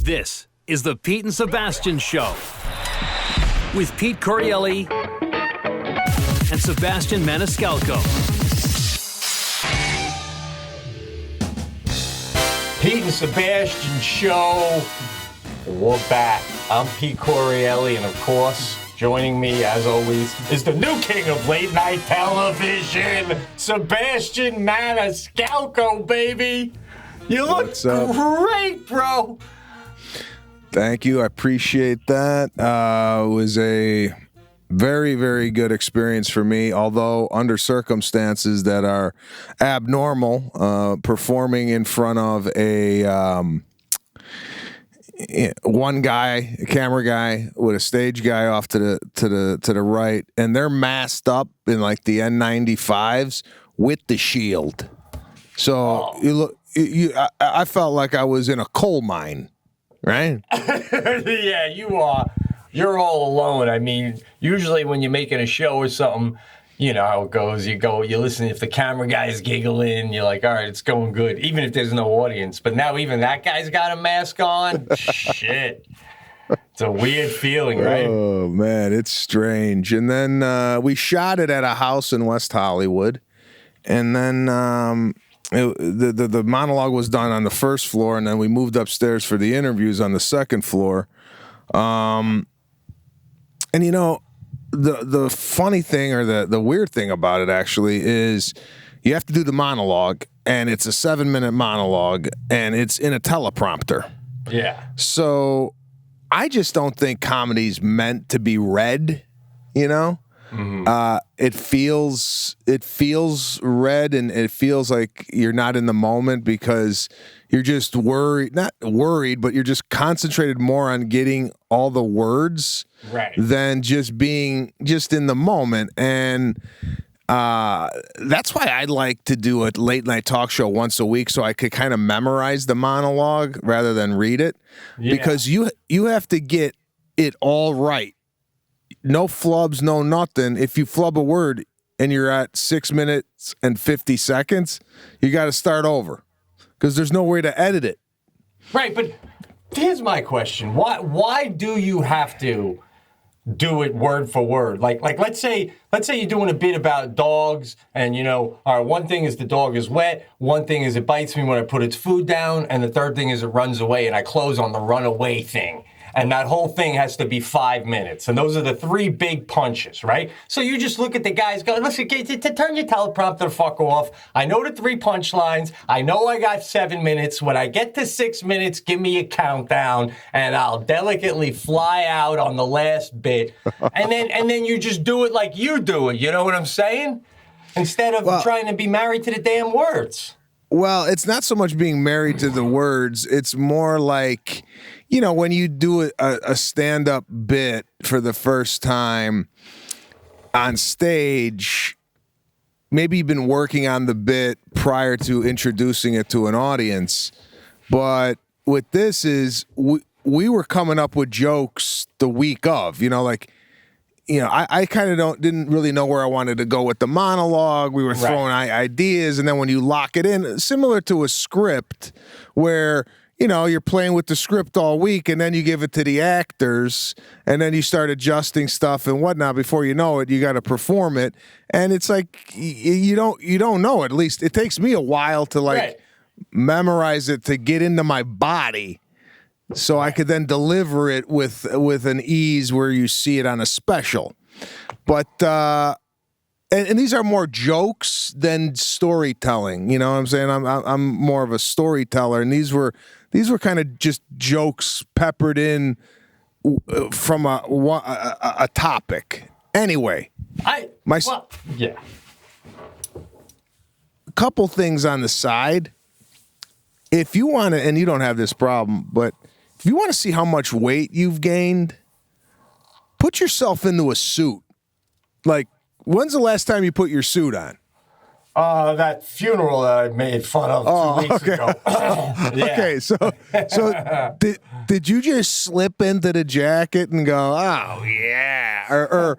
This is the Pete and Sebastian Show with Pete Corielli and Sebastian Maniscalco. Pete and Sebastian Show. We're back. I'm Pete Corielli, and of course, joining me, as always, is the new king of late night television, Sebastian Maniscalco, baby. You look great, bro. Thank you. I appreciate that. It was a very, very good experience for me, although under circumstances that are abnormal, performing in front of one guy, a camera guy with a stage guy off to the right, and they're masked up in like the N95s with the shield. So I felt like I was in a coal mine, right? Yeah, you are. You're all alone. I mean, usually when you're making a show or something, you know how it goes. You listen, if the camera guy's giggling, you're like, all right, it's going good, even if there's no audience. But now even that guy's got a mask on. Shit. It's a weird feeling, right? Oh, man, it's strange. And then we shot it at a house in West Hollywood. And then the monologue was done on the first floor, and then we moved upstairs for the interviews on the second floor. And, you know, the funny thing, or the weird thing about it actually, is you have to do the monologue, and it's a 7-minute monologue, and it's in a teleprompter. Yeah. So I just don't think comedy's meant to be read, you know? Mm-hmm. It feels read, and it feels like you're not in the moment because you're just not worried, but you're just concentrated more on getting all the words than just being just in the moment. And that's why I like to do a late night talk show once a week, so I could kind of memorize the monologue rather than read it, because you have to get it all right. No flubs, no nothing. If you flub a word and you're at 6 minutes and 50 seconds, you got to start over because there's no way to edit it. Right, but here's my question. Why do you have to do it word for word? Like let's say you're doing a bit about dogs, and you know, all right, one thing is the dog is wet, one thing is it bites me when I put its food down, and the third thing is it runs away, and I close on the runaway thing. And that whole thing has to be 5 minutes. And those are the three big punches, right? So you just look at the guys go, listen, to turn your teleprompter the fuck off. I know the 3 punchlines. I know I got 7 minutes. When I get to 6 minutes, give me a countdown, and I'll delicately fly out on the last bit. And then you just do it like you do it. You know what I'm saying? Instead of trying to be married to the damn words. Well, it's not so much being married to the words. It's more like, you know, when you do a stand-up bit for the first time on stage, maybe you've been working on the bit prior to introducing it to an audience. But with this is, we were coming up with jokes the week of, you know, like, you know, I kind of didn't really know where I wanted to go with the monologue. We were throwing ideas, and then when you lock it in, similar to a script where, you know, you're playing with the script all week, and then you give it to the actors, and then you start adjusting stuff and whatnot. Before you know it, you got to perform it, and it's like you don't know. At least it takes me a while to memorize it, to get into my body, so I could then deliver it with an ease where you see it on a special. But and these are more jokes than storytelling. You know what I'm saying? I'm more of a storyteller, and these were kind of just jokes peppered in from a topic. Anyway, a couple things on the side. If you want to, and you don't have this problem, but if you want to see how much weight you've gained, put yourself into a suit. Like, when's the last time you put your suit on? That funeral that I made fun of 2 weeks ago. Okay, so did you just slip into the jacket and go, oh yeah, or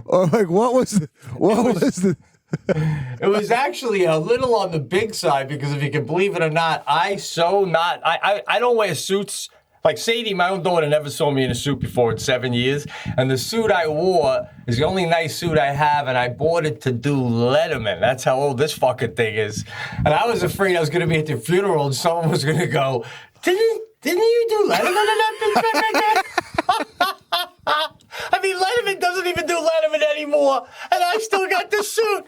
like what was the It was actually a little on the big side because if you can believe it or not, I don't wear suits. Like Sadie, my own daughter, never saw me in a suit before in 7 years. And the suit I wore is the only nice suit I have, and I bought it to do Letterman. That's how old this fucking thing is. And I was afraid I was going to be at the funeral and someone was going to go, Didn't you do Letterman in that picture? I mean, Letterman doesn't even do Letterman anymore, and I still got the suit.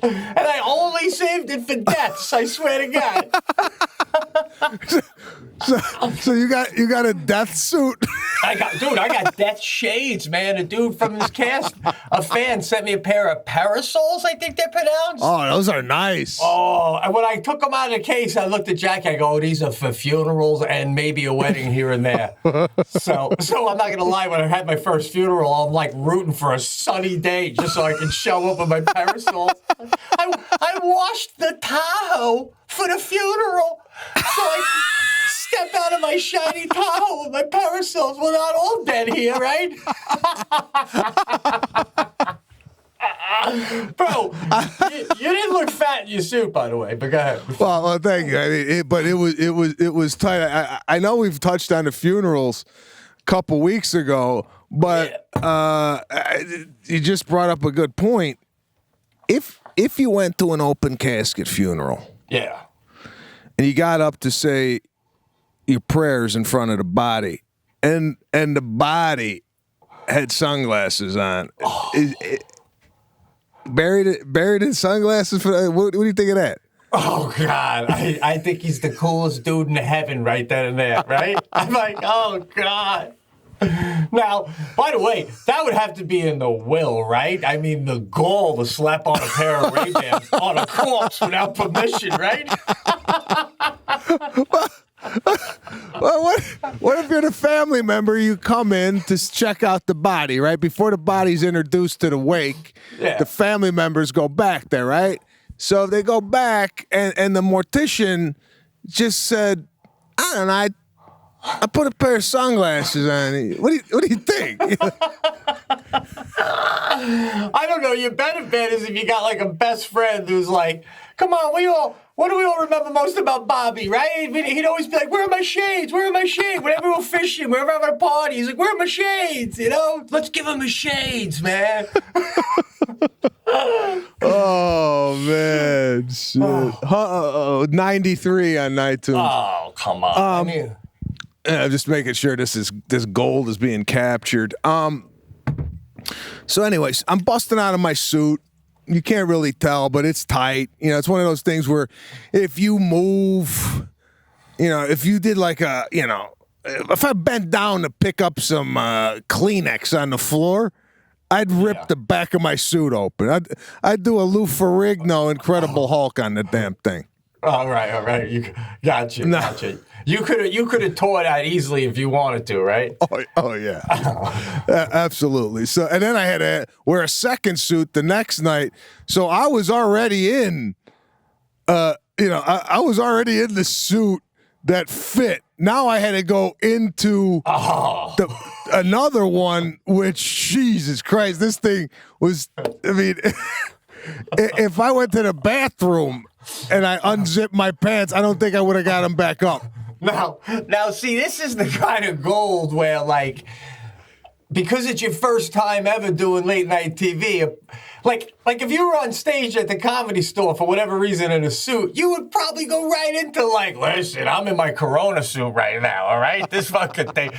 And I only saved it for deaths, I swear to God. So you got a death suit? I got death shades, man. A dude from this cast, a fan, sent me a pair of parasols, I think they're pronounced. Oh, those are nice. Oh, and when I took them out of the case, I looked at Jackie. I go, oh, these are for funerals and maybe a wedding here and there. So I'm not going to lie. When I had my first funeral, I'm like rooting for a sunny day just so I can show up with my parasols. I washed the Tahoe for the funeral so I could step out of my shiny Tahoe with my parasols. We're not all dead here, right? Bro, you didn't look fat in your suit, by the way, but go ahead. Well, thank you. I mean, it was tight. I know we've touched on the funerals a couple weeks ago, but you just brought up a good point. If you went to an open casket funeral, yeah, and you got up to say your prayers in front of the body, and the body had sunglasses on, buried in sunglasses. What do you think of that? Oh, God. I think he's the coolest dude in heaven right then and there, right? I'm like, oh, God. Now, by the way, that would have to be in the will, right? I mean, the gall to slap on a pair of Ray-Bans on a corpse without permission, right? Well, what if you're the family member? You come in to check out the body, right? Before the body's introduced to the wake, the family members go back there, right? So if they go back, and the mortician just said, I don't know, I put a pair of sunglasses on. What do you think? I don't know. Your benefit is if you got like a best friend who's like, come on, what do we all remember most about Bobby, right? He'd always be like, where are my shades? Where are my shades? Whenever we're fishing, whenever we're having a party, he's like, where are my shades? You know, let's give him his shades, man. Oh, man. Shit. 93 on iTunes. Oh, come on. I'm just making sure this gold is being captured. So anyways, I'm busting out of my suit. You can't really tell, but it's tight. You know, it's one of those things where if you move, you know, if you did like if I bent down to pick up some Kleenex on the floor, I'd rip the back of my suit open. I'd do a Lou Ferrigno Incredible Hulk on the damn thing. All right. Gotcha. You could have tore that easily if you wanted to, right? Oh yeah. Absolutely. So, and then I had to wear a second suit the next night. So I was already in, I was already in the suit that fit. Now I had to go into another one, which, Jesus Christ, this thing was, I mean, if I went to the bathroom and I unzipped my pants, I don't think I would have got them back up. Now, see, this is the kind of gold where, like, because it's your first time ever doing late night TV, like if you were on stage at the Comedy Store for whatever reason in a suit, you would probably go right into like, listen, I'm in my Corona suit right now, all right? This fucking thing.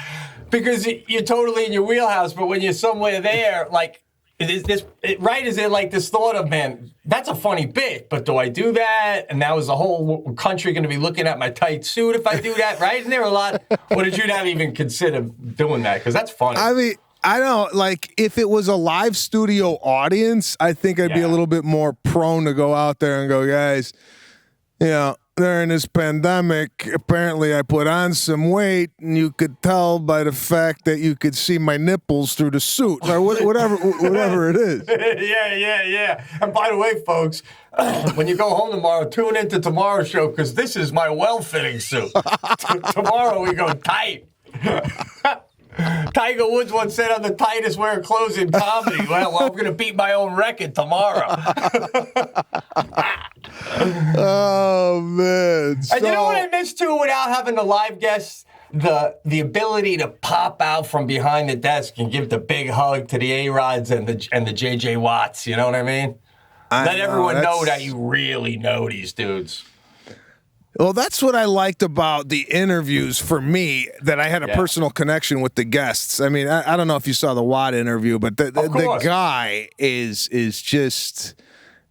Because you're totally in your wheelhouse, but when you're somewhere there, like, right is it like this thought of, man, that's a funny bit, but do I do that? And now is the whole country going to be looking at my tight suit if I do that, right? And there are a lot, or did you not even consider doing that? Because that's funny. I mean, I don't, like, if it was a live studio audience, I think I'd be a little bit more prone to go out there and go, guys, you know, during this pandemic, apparently I put on some weight, and you could tell by the fact that you could see my nipples through the suit, or whatever it is. Yeah. And by the way, folks, when you go home tomorrow, tune into tomorrow's show, because this is my well-fitting suit. Tomorrow we go tight. Tiger Woods once said I'm the tightest wearing clothes in comedy. Well, I'm going to beat my own record tomorrow. Oh, man. And you know what I miss, too, without having the live guests? The ability to pop out from behind the desk and give the big hug to the A-Rods and the JJ Watts. You know what I mean? Let everyone know that you really know these dudes. Well, that's what I liked about the interviews for me, that I had a personal connection with the guests. I mean, I don't know if you saw the Watt interview, but the guy is just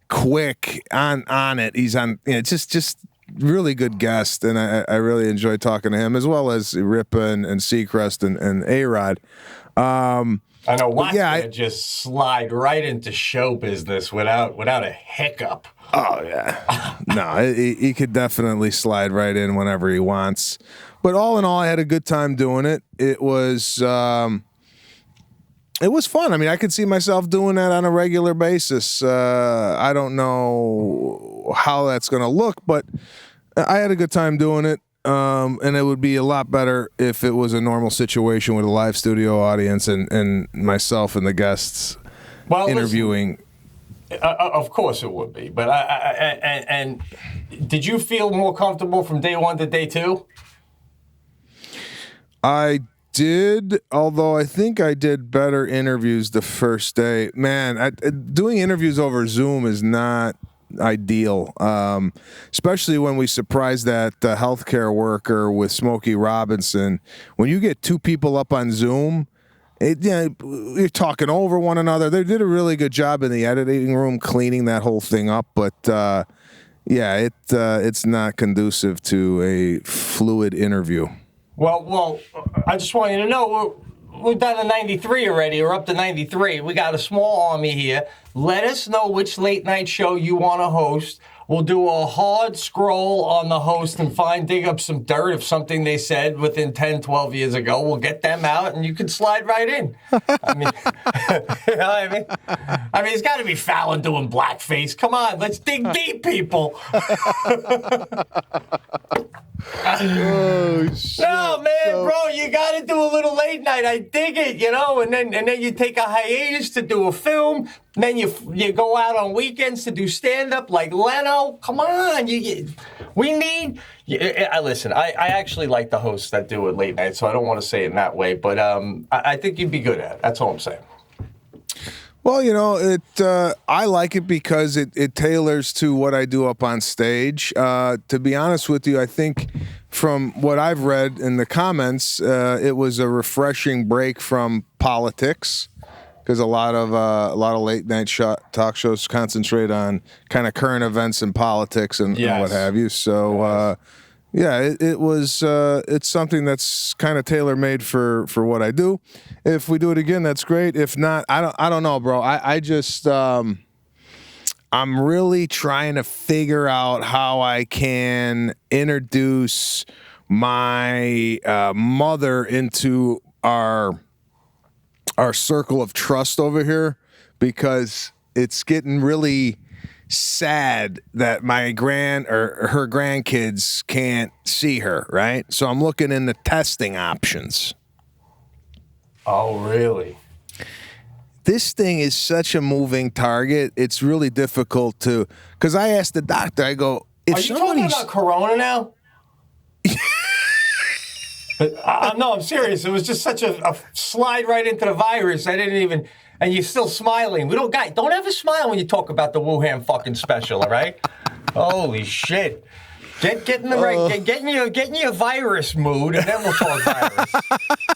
quick on it. He's on, just really good guest, and I really enjoyed talking to him, as well as Ripa and Seacrest and A-Rod. I know Watt's gonna just slide right into show business without a hiccup. Oh, yeah. No, he could definitely slide right in whenever he wants. But all in all, I had a good time doing it. It was fun. I mean, I could see myself doing that on a regular basis. I don't know how that's going to look, but I had a good time doing it. And it would be a lot better if it was a normal situation with a live studio audience and myself and the guests interviewing. Listen, of course it would be, but and did you feel more comfortable from day one to day two? I did, although I think I did better interviews the first day. Man, doing interviews over Zoom is not ideal, especially when we surprised that healthcare worker with Smokey Robinson. When you get two people up on Zoom, you're talking over one another. They did a really good job in the editing room cleaning that whole thing up, but it's not conducive to a fluid interview. Well, I just want you to know we're down to 93 already. We're up to 93. We got a small army here. Let us know which late night show you want to host. We'll do a hard scroll on the host and dig up some dirt of something they said within 10, 12 years ago. We'll get them out, and you can slide right in. I mean, you know what I mean? I mean, it's got to be Fallon doing blackface. Come on, let's dig deep, people. Oh, shit. No, man, bro, you got to do a little late night. I dig it, and then you take a hiatus to do a film. And then you go out on weekends to do stand-up like Leno. Come on. Listen, I actually like the hosts that do it late night, so I don't want to say it in that way. But I think you'd be good at it. That's all I'm saying. Well, I like it because it tailors to what I do up on stage. To be honest with you, I think from what I've read in the comments, it was a refreshing break from politics, because a lot of late night talk shows concentrate on kind of current events and politics and what have you. So it was it's something that's kind of tailor made for what I do. If we do it again, that's great. If not, I don't know, bro. I just I'm really trying to figure out how I can introduce my mother into our circle of trust over here, because it's getting really sad that my her grandkids can't see her, right? So I'm looking into testing options. Oh, really? This thing is such a moving target. It's really difficult because I asked the doctor, I go, are you talking about Corona now? No, I'm serious. It was just such a slide right into the virus. I didn't even, and you're still smiling. Don't ever smile when you talk about the Wuhan fucking special, all right? Holy shit. Get in the right, get in your virus mood, and then we'll talk virus.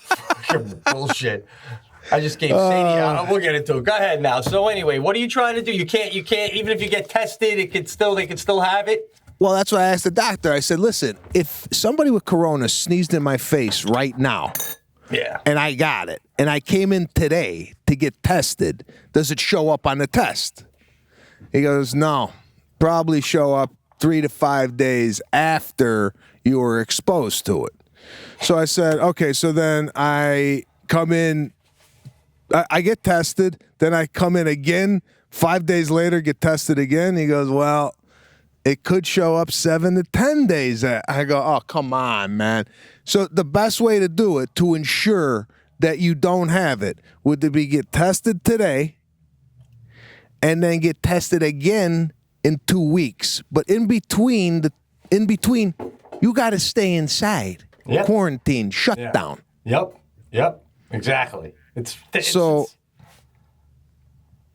Fucking bullshit. I just gave Sadie, we'll get into it. Go ahead now. So anyway, what are you trying to do? You can't, even if you get tested, they could still have it? Well, that's what I asked the doctor. I said, listen, if somebody with corona sneezed in my face right now, and I got it, and I came in today to get tested, does it show up on the test? He goes, no, probably show up 3 to 5 days after you were exposed to it. So I said, okay, so then I come in, I get tested, then I come in again, 5 days later, get tested again. He goes, well, it could show up 7 to 10 days. I go, oh, come on, man. So the best way to do it, to ensure that you don't have it would be get tested today and then get tested again in 2 weeks. But in between, you got to stay inside. Yep. Quarantine, shut down. Yep, exactly. So,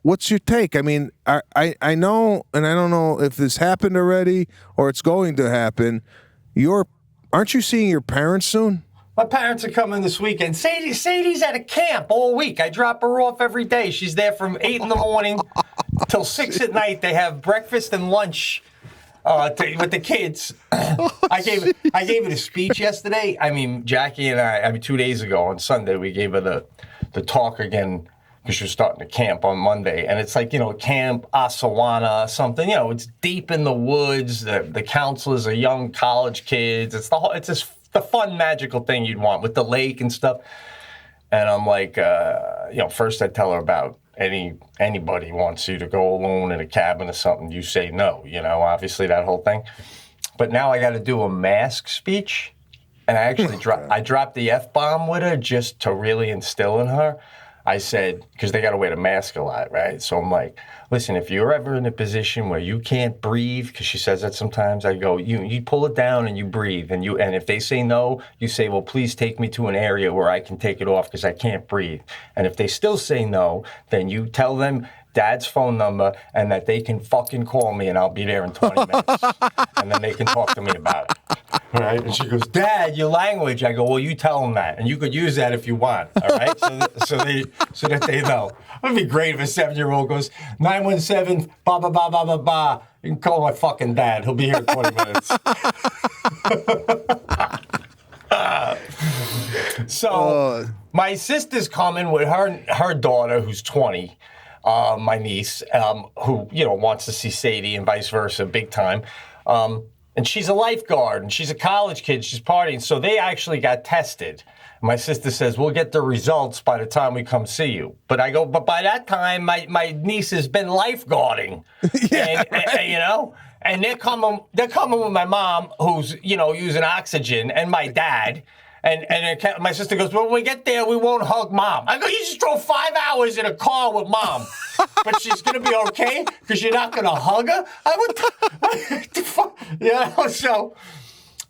what's your take? I mean, I know, and I don't know if this happened already or it's going to happen. Aren't you seeing your parents soon? My parents are coming this weekend. Sadie's at a camp all week. I drop her off every day. She's there from 8 in the morning till 6 at night. They have breakfast and lunch with the kids. I gave it a speech yesterday. I mean, Jackie and I 2 days ago on Sunday, we gave her the talk again because she was starting to camp on Monday. And it's like, Camp Asawana, something, it's deep in the woods. The counselors are young college kids. It's just the fun, magical thing you'd want with the lake and stuff. And I'm like, first I tell her about anybody wants you to go alone in a cabin or something, you say no, obviously that whole thing. But now I got to do a mask speech. And I actually dropped the F-bomb with her just to really instill in her. I said, because they got to wear the mask a lot, right? So I'm like, listen, if you're ever in a position where you can't breathe, because she says that sometimes, I go, you pull it down and you breathe. And if they say no, you say, well, please take me to an area where I can take it off because I can't breathe. And if they still say no, then you tell them Dad's phone number and that they can fucking call me and I'll be there in 20 minutes. And then they can talk to me about it. Right? And she goes, Dad, your language. I go, well, you tell them that. And you could use that if you want. All right? So that they know. It would be great if a 7-year-old goes, 917, ba ba ba ba ba ba. You can call my fucking dad. He'll be here in 20 minutes. So my sister's coming with her daughter, who's 20. My niece, who, wants to see Sadie and vice versa, big time. And she's a lifeguard, and she's a college kid. She's partying. So they actually got tested. My sister says, we'll get the results by the time we come see you. But I go, but by that time, my niece has been lifeguarding. And they're coming with my mom, who's, using oxygen, and my dad. And my sister goes, well, when we get there, we won't hug Mom. I go, you just drove 5 hours in a car with Mom. But she's going to be okay because you're not going to hug her? What the fuck? So,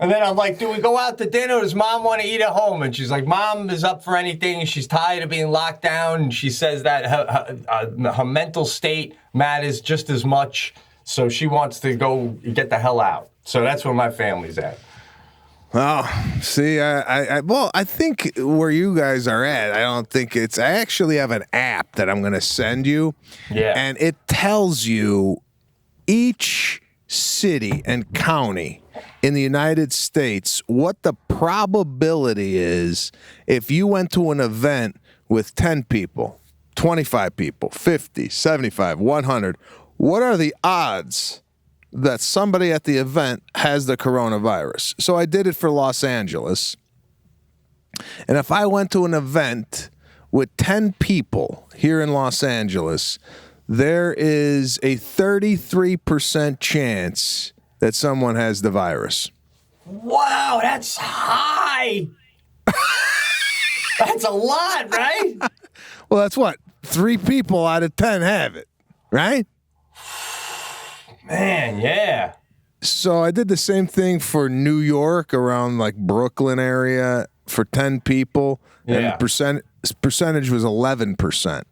and then I'm like, do we go out to dinner or does Mom want to eat at home? And she's like, Mom is up for anything. She's tired of being locked down. And she says that her mental state matters just as much. So she wants to go get the hell out. So that's where my family's at. Oh, see, I think where you guys are at, I don't think I actually have an app that I'm going to send you. Yeah. And it tells you each city and county in the United States what the probability is if you went to an event with 10 people, 25 people, 50, 75, 100. What are the odds that somebody at the event has the coronavirus? So I did it for Los Angeles. And if I went to an event with 10 people here in Los Angeles, there is a 33% chance that someone has the virus. Wow, that's high. That's a lot, right? Well, that's what? 3 people out of 10 have it, right? Man, yeah. So I did the same thing for New York, around like Brooklyn area, for 10 people. Yeah. And the percentage was 11%.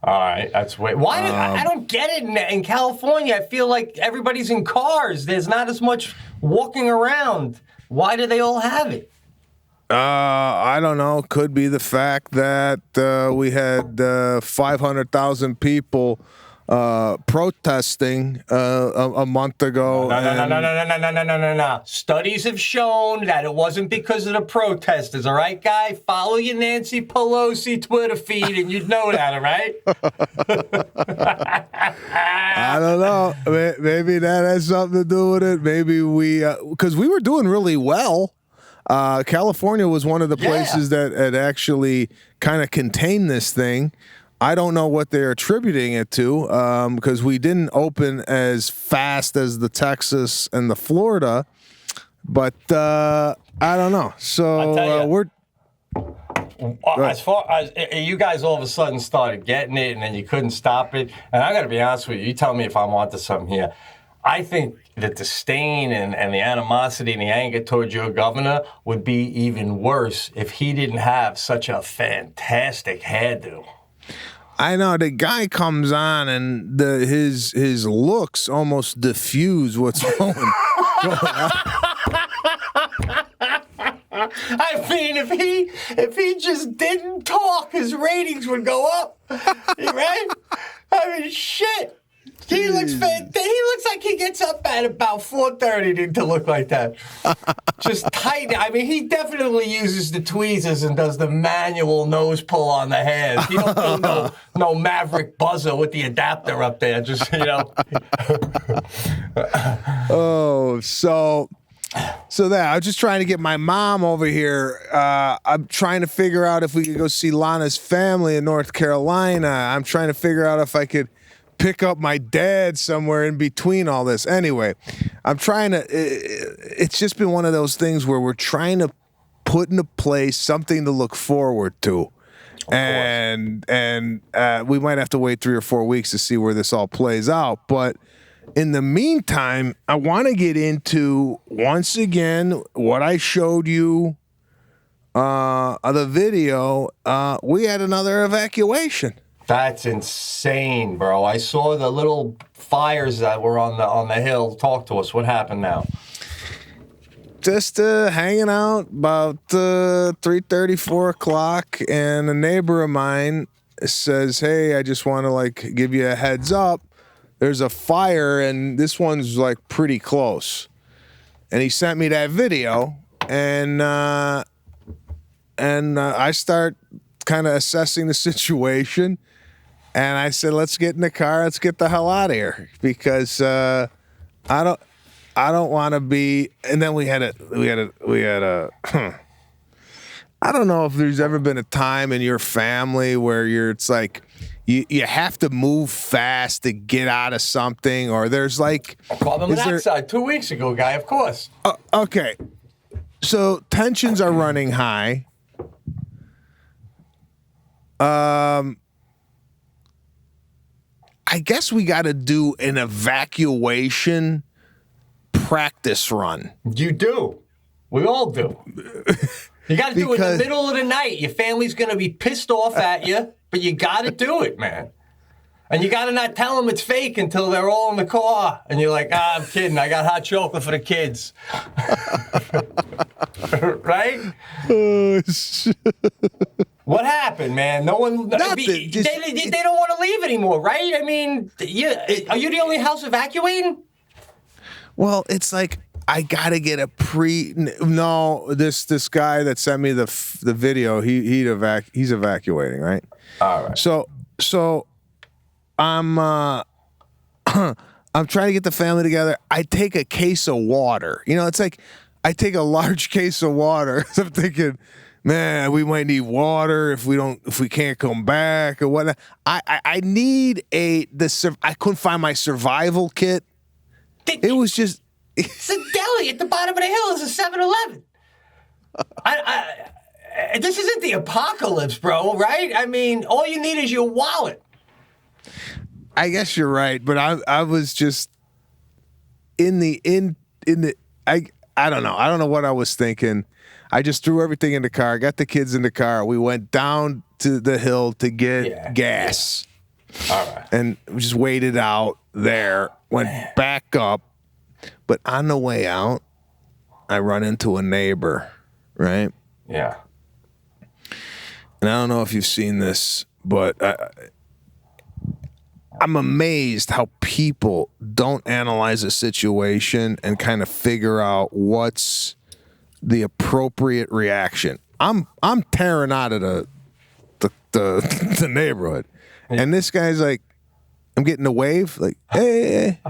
All right, that's way. Why? I don't get it in California. I feel like everybody's in cars. There's not as much walking around. Why do they all have it? I don't know. Could be the fact that we had 500,000 people protesting a month ago. No. Studies have shown that it wasn't because of the protesters, all right, guy? Follow your Nancy Pelosi Twitter feed and you'd know that, all right? I don't know. Maybe that has something to do with it. Maybe because we were doing really well. California was one of the places that had actually kind of contained this thing. I don't know what they're attributing it to, because we didn't open as fast as the Texas and the Florida, but I don't know. So as far as you guys all of a sudden started getting it and then you couldn't stop it, and I got to be honest with you, you tell me if I'm onto something here. I think the disdain and the animosity and the anger towards your governor would be even worse if he didn't have such a fantastic hairdo. I know the guy comes on and his looks almost diffuse what's going on. I mean, if he just didn't talk, his ratings would go up, right? I mean, shit. He looks like he gets up at about 4:30 to look like that. Just tight. I mean, he definitely uses the tweezers and does the manual nose pull on the hairs. He don't do no Maverick buzzer with the adapter up there. Just, Oh, so that I was just trying to get my mom over here. I'm trying to figure out if we could go see Lana's family in North Carolina. I'm trying to figure out if I could pick up my dad somewhere in between all this. Anyway, I'm trying to. It's just been one of those things where we're trying to put into place something to look forward to, and we might have to wait 3 or 4 weeks to see where this all plays out, but. In the meantime, I want to get into, once again, what I showed you, the video. We had another evacuation. That's insane, bro. I saw the little fires that were on the hill. Talk to us. What happened now? Just hanging out about 3:30, 4 o'clock, and a neighbor of mine says, "Hey, I just want to give you a heads up. There's a fire, and this one's pretty close." And he sent me that video, and I start kind of assessing the situation, and I said, "Let's get in the car. Let's get the hell out of here," because I don't want to be. And then we had a. I don't know if there's ever been a time in your family where it's like. You have to move fast to get out of something, or there's carbon monoxide 2 weeks ago, guy. Of course. Okay, so tensions are running high. I guess we got to do an evacuation practice run. You do. We all do. You got to do it in the middle of the night. Your family's going to be pissed off at you. But you got to do it, man. And you got to not tell them it's fake until they're all in the car. And you're like, I'm kidding. I got hot chocolate for the kids. Right? Oh, shit. What happened, man? No one. Nothing. They don't want to leave anymore, right? I mean, are you the only house evacuating? Well, it's I gotta get a No, this guy that sent me the video, he's evacuating, right? All right. So I'm I'm trying to get the family together. I take a case of water. It's I take a large case of water. I'm thinking, man, we might need water if we can't come back or whatnot. I need I couldn't find my survival kit. It was just. It's a deli at the bottom of the hill. It's a 7-Eleven. This isn't the apocalypse, bro, right? I mean, all you need is your wallet. I guess you're right, but I was just I don't know. I don't know what I was thinking. I just threw everything in the car, got the kids in the car. We went down to the hill to get gas. Yeah. All right. And we just waited out there, went back up. But on the way out, I run into a neighbor, right? Yeah. And I don't know if you've seen this, but I'm amazed how people don't analyze a situation and kind of figure out what's the appropriate reaction. I'm tearing out of the neighborhood, and this guy's like, I'm getting a wave, like, hey.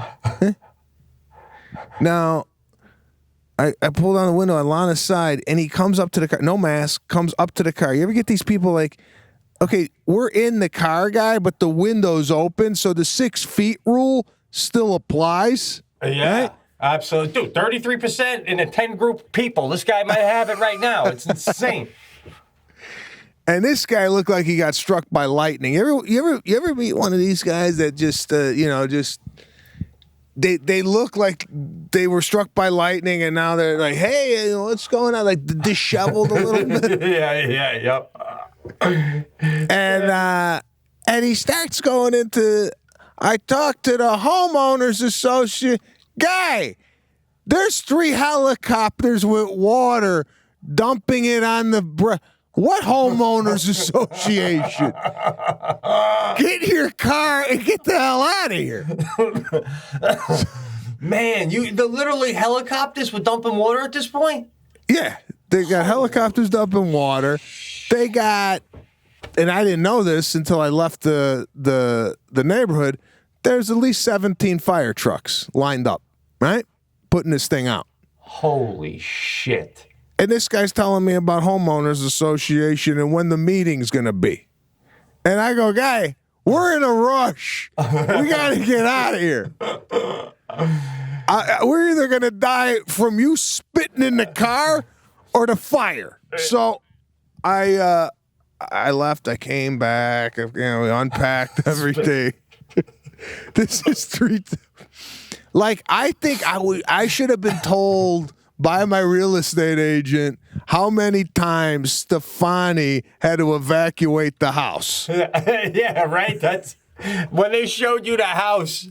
Now, I pull down the window on Lana's side, and he comes up to the car, no mask, comes up to the car. You ever get these people okay, we're in the car, guy, but the window's open, so the 6 feet rule still applies? Yeah, right? Absolutely. Dude, 33% in a 10 group people. This guy might have it right now. It's insane. And this guy looked like he got struck by lightning. You ever meet one of these guys that just they look like they were struck by lightning and now they're like, hey, what's going on? Like disheveled a little bit. Yep. And he starts going into, I talked to the homeowners association. Guy, there's 3 helicopters with water dumping it on the what homeowners association? Get your car and get the hell out of here. Man, the literally helicopters were dumping water at this point? Yeah, they got helicopters dumping water. They got, and I didn't know this until I left the neighborhood, there's at least 17 fire trucks lined up, right? Putting this thing out. Holy shit. And this guy's telling me about homeowners association and when the meeting's going to be. And I go, guy, we're in a rush. We got to get out of here. We're either going to die from you spitting in the car or the fire. So I left. I came back. We unpacked everything. This is 3. Like, I think I should have been told by my real estate agent how many times Stefani had to evacuate the house. Yeah, right? That's when they showed you the house,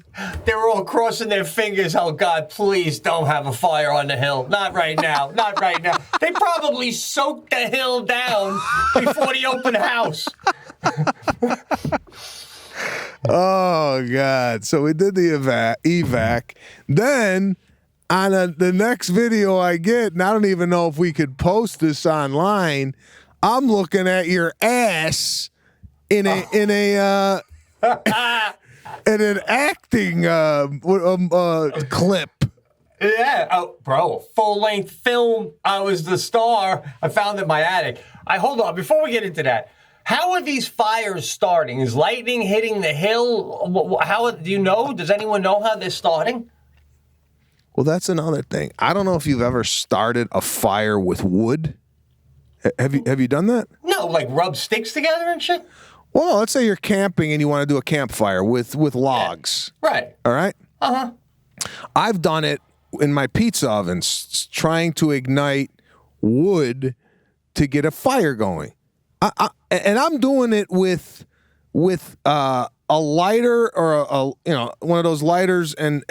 they were all crossing their fingers. Oh, God, please don't have a fire on the hill. Not right now. Not right now. They probably soaked the hill down before the open house. Oh, God. So we did the evac. Then on the next video I get, and I don't even know if we could post this online, I'm looking at your ass in an acting clip. Yeah, oh, bro, full-length film. I was the star. I found it in my attic. Hold on, before we get into that, how are these fires starting? Is lightning hitting the hill? How do you know? Does anyone know how they're starting? Well, that's another thing. I don't know if you've ever started a fire with wood. Have you done that? No, like rub sticks together and shit? Well, let's say you're camping and you want to do a campfire with logs. Yeah. Right. All right? Uh-huh. I've done it in my pizza ovens, trying to ignite wood to get a fire going. And I'm doing it with a lighter or one of those lighters and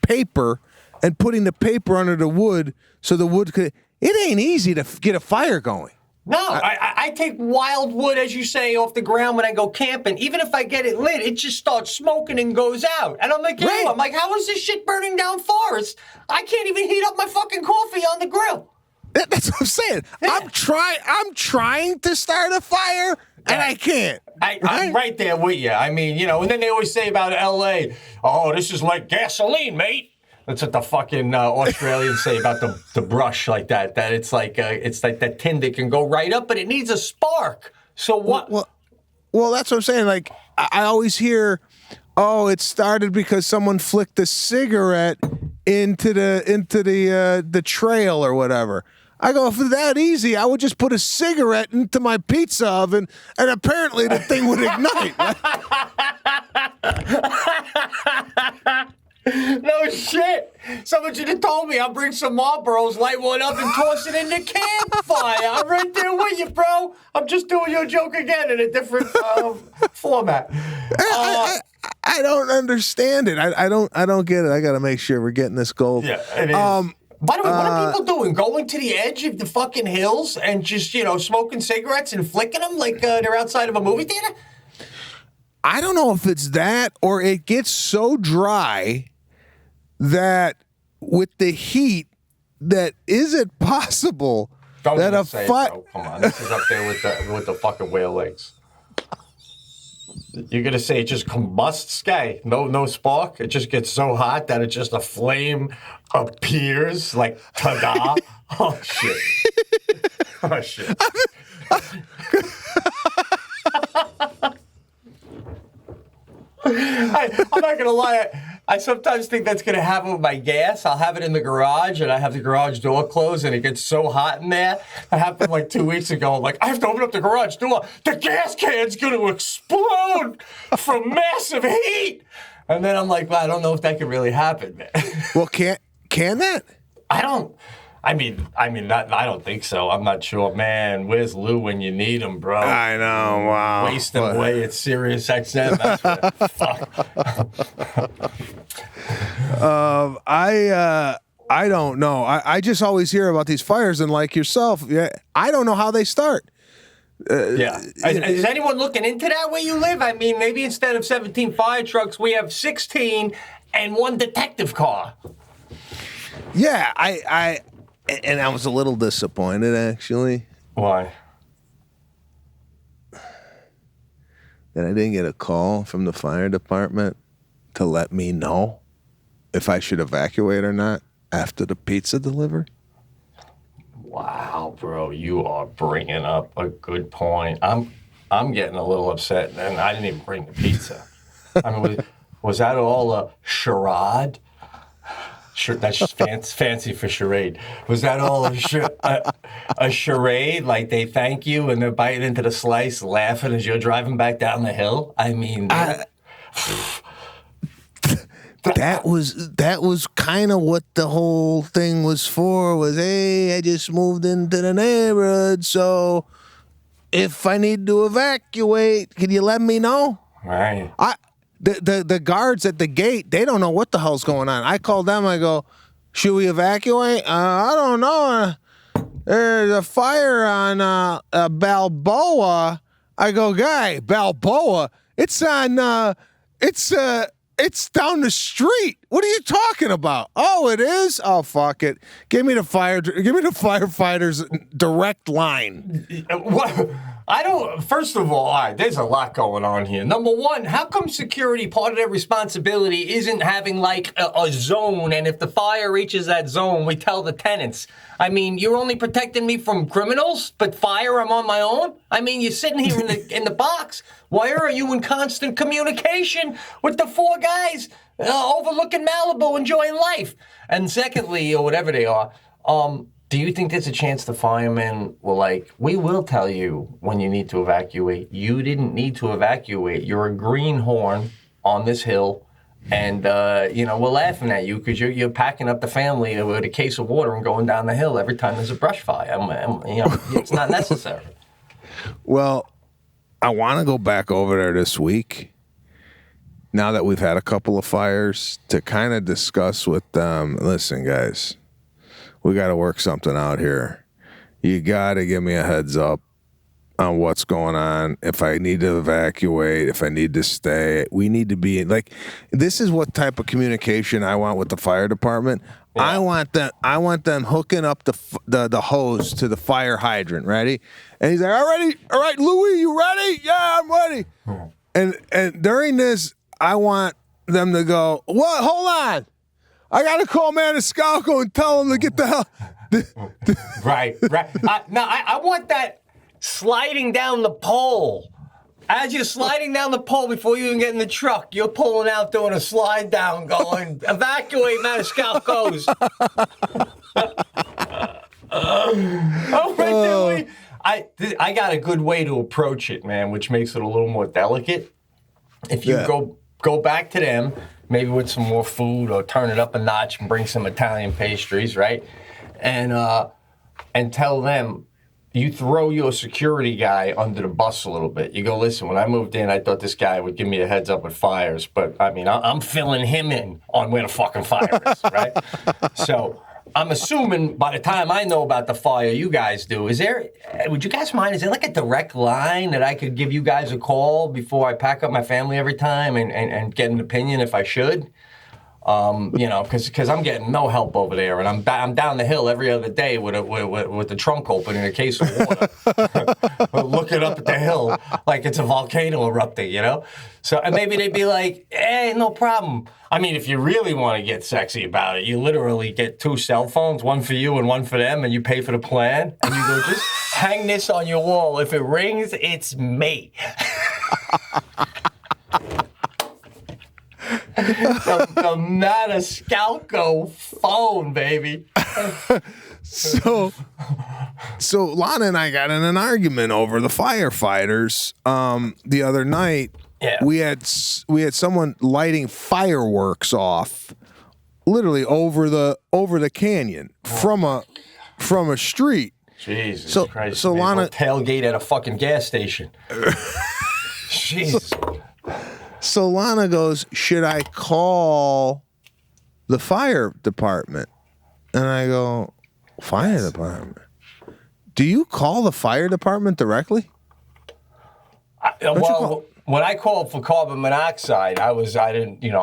paper, and putting the paper under the wood so the wood could. It ain't easy to get a fire going. No, I take wild wood, as you say, off the ground when I go camping. Even if I get it lit, it just starts smoking and goes out. And I'm like, right. I'm like, how is this shit burning down forests? I can't even heat up my fucking coffee on the grill. That's what I'm saying. Yeah. I'm trying to start a fire, and I can't. I'm right there with you. I mean, and then they always say about L.A., oh, this is like gasoline, mate. That's what the fucking Australians say about the brush like that. That it's like that tinder can go right up, but it needs a spark. So what? Well, that's what I'm saying. Like, I always hear, oh, it started because someone flicked a cigarette into the trail or whatever. I go, if it's that easy, I would just put a cigarette into my pizza oven, and apparently the thing would ignite. No shit. Someone should have told me. I'll bring some Marlboros, light one up, and toss it in the campfire. I'm right there with you, bro. I'm just doing your joke again in a different format. I don't understand it. I don't get it. I got to make sure we're getting this gold. Yeah, it is. By the way, what are people doing? Going to the edge of the fucking hills and just, smoking cigarettes and flicking them like they're outside of a movie theater? I don't know if it's that or it gets so dry that with the heat, that is it possible Don't that even a say fire? it, come on, this is up there with the fucking whale legs. You're gonna say it just combusts, guy? No spark. It just gets so hot that it just a flame appears like ta-da. Oh shit! Oh shit! I'm not gonna lie. I sometimes think that's going to happen with my gas. I'll have it in the garage, and I have the garage door closed, and it gets so hot in there. That happened like 2 weeks ago. I'm like, I have to open up the garage door. The gas can's going to explode from massive heat. And then I'm like, well, I don't know if that could really happen, man. Well, can that? I don't think so. I'm not sure. Man, where's Lou when you need him, bro? I know, wow. Wasting away at Sirius XM. That's what fuck. I don't know. I just always hear about these fires, and like yourself, I don't know how they start. Yeah. Is anyone looking into that where you live? I mean, maybe instead of 17 fire trucks, we have 16 and one detective car. Yeah, I was a little disappointed, actually. Why? That I didn't get a call from the fire department to let me know if I should evacuate or not after the pizza delivery. Wow, bro, you are bringing up a good point. I'm getting a little upset, and I didn't even bring the pizza. I mean, was that all a charade? That's just fancy for charade. Was that all a charade? Like they thank you and they're biting into the slice, laughing as you're driving back down the hill? I mean, that was kind of what the whole thing was for. Was, hey, I just moved into the neighborhood, so if I need to evacuate, can you let me know? Right. The guards at the gate, they don't know what the hell's going on. I called them. I go, should we evacuate? I don't know. There's a fire on Balboa. I go, guy, Balboa. It's on. It's down the street. What are you talking about? Oh, it is. Oh, fuck it. Give me the firefighters' direct line. What? I don't. First of all right, there's a lot going on here. Number one, how come security, part of their responsibility isn't having like a zone, and if the fire reaches that zone, we tell the tenants? I mean, you're only protecting me from criminals, but fire, I'm on my own? I mean, you're sitting here in the box. Why are you in constant communication with the four guys overlooking Malibu, enjoying life? And secondly, or whatever they are, do you think there's a chance the firemen will like, we will tell you when you need to evacuate. You didn't need to evacuate. You're a greenhorn on this hill. And, we're laughing at you because you're packing up the family with a case of water and going down the hill every time there's a brush fire. It's not necessary. Well, I want to go back over there this week, now that we've had a couple of fires, to kind of discuss with them, listen, guys, we got to work something out here. You got to give me a heads up on what's going on. If I need to evacuate, if I need to stay, we need to be like, this is what type of communication I want with the fire department. Yeah. I want them hooking up the hose to the fire hydrant. Ready? And he's like, all right, Louie, you ready? Yeah, I'm ready. And during this, I want them to go, what? Hold on. I got to call Maniscalco and tell him to get the hell. Right. I want that sliding down the pole. As you're sliding down the pole before you even get in the truck, you're pulling out doing a slide down going, evacuate Maniscalco's. I got a good way to approach it, man, which makes it a little more delicate. If you go back to them, maybe with some more food or turn it up a notch and bring some Italian pastries, right? And tell them, you throw your security guy under the bus a little bit. You go, listen, when I moved in, I thought this guy would give me a heads up with fires, but I mean, I'm filling him in on where the fucking fire is, right? So I'm assuming by the time I know about the fire you guys do, would you guys mind, is there like a direct line that I could give you guys a call before I pack up my family every time and get an opinion if I should? Because I'm getting no help over there, and I'm down the hill every other day with the trunk open in a case of water, looking up at the hill like it's a volcano erupting, So and maybe they'd be like, "Hey, no problem." I mean, if you really want to get sexy about it, you literally get 2 cell phones, one for you and one for them, and you pay for the plan, and you go, just hang this on your wall. If it rings, it's me. the Maniscalco phone, baby. So Lana and I got in an argument over the firefighters the other night. Yeah. We had someone lighting fireworks off, literally over the canyon from a street. Jesus Christ! So Lana tailgate at a fucking gas station. Jesus. So Lana goes, should I call the fire department? And I go, fire department? Do you call the fire department directly? When I called for carbon monoxide, I